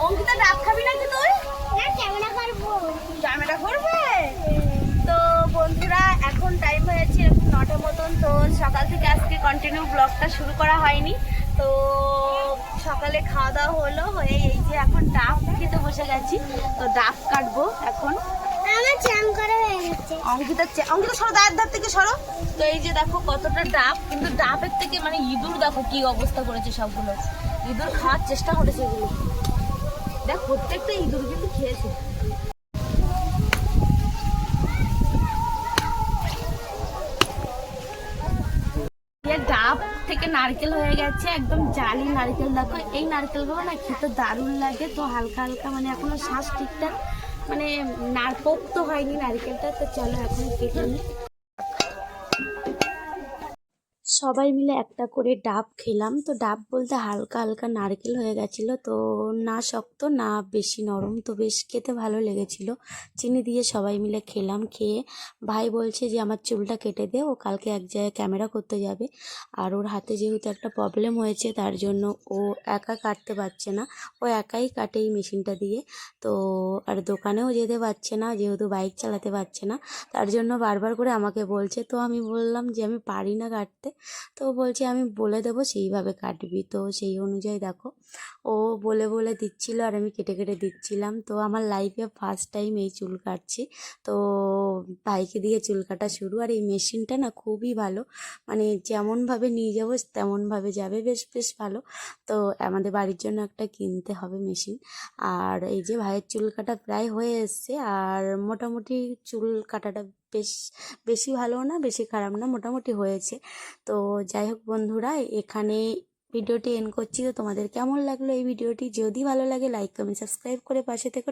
অঙ্কিতা ডাব খাবি নাকি তুই? ক্যামেরা করবো। ক্যামেরা করবে? তো বন্ধুরা এখন টাইম হয়েছে 9টার মতন। তো সকাল থেকে আজকে কন্টিনিউ ব্লগটা শুরু করা হয়নি। তো সকালে খাওয়া দাওয়া হলো, হয়ে এই যে এখন ডাব খেতে বসে গেছি। তো ডাব কাটবো এখন। আমার চান করা হয়ে গেছে। অঙ্কিতা সরো, দায়ের ধার থেকে সরো। তো এই যে দেখো কতটা ডাব, কিন্তু ডাবের থেকে মানে ইঁদুর দেখো কি অবস্থা করেছে সবগুলো। ইঁদুর খাওয়ার চেষ্টা করেছে এগুলো। দেখ প্রত্যেকটা ইঁদুর কিন্তু খেয়েছে। ডাব থেকে নারকেল হয়ে গেছে, একদম জালি নারকেল। দেখো এই নারকেলগুলো না খেতে দারুণ লাগে। তো হালকা হালকা মানে এখনো শ্বাস ঠিকঠাক মানে পোক্ত হয়নি নারকেলটা। তো চলো এখন কেটে নিই। সবাই মিলে একটা করে ডাব খেলাম। তো ডাব বলতে হালকা হালকা নারকেল হয়ে গেছিলো, তো না শক্ত না বেশি নরম, তো বেশ খেতে ভালো লেগেছিলো। চিনি দিয়ে সবাই মিলে খেলাম। খেয়ে ভাই বলছে যে আমার চুলটা কেটে দে, ও কালকে এক জায়গায় ক্যামেরা করতে যাবে। আর ওর হাতে যেহেতু একটা প্রবলেম হয়েছে তার জন্য ও একা কাটতে পারছে না, ও একাই কাটে এই মেশিনটা দিয়ে। তো আর দোকানেও যেতে পারছে না যেহেতু বাইক চালাতে পারছে না, তার জন্য বারবার করে আমাকে বলছে। তো আমি বললাম যে আমি পারি না কাটতে। তো বলছে আমি বলে দেবো সেইভাবে কাটবি। তো সেই অনুযায়ী দেখো ও বলে বলে দিচ্ছিল আর আমি কেটে কেটে দিচ্ছিলাম। তো আমার লাইফে ফার্স্ট টাইম এই চুল কাটছি। তো ভাইকে দিয়ে চুল কাটা শুরু। আর এই মেশিনটা না খুবই ভালো, মানে যেমনভাবে নিয়ে যাবো তেমনভাবে যাবে, বেশ বেশ ভালো। তো আমাদের বাড়ির জন্য একটা কিনতে হবে মেশিন। আর এই যে ভাইয়ের চুল কাটা প্রায় হয়ে এসছে। আর মোটামুটি চুল কাটাটা বেশ বেশি ভালো না বেশি খারাপ না, মোটামুটি হয়েছে। তো যাই হোক বন্ধুরা, এখানে ভিডিওটি এন্ড করছি। তো তোমাদের কেমন লাগলো এই ভিডিওটি? যদি ভালো লাগে লাইক কমেন্ট সাবস্ক্রাইব করে পাশে থেকে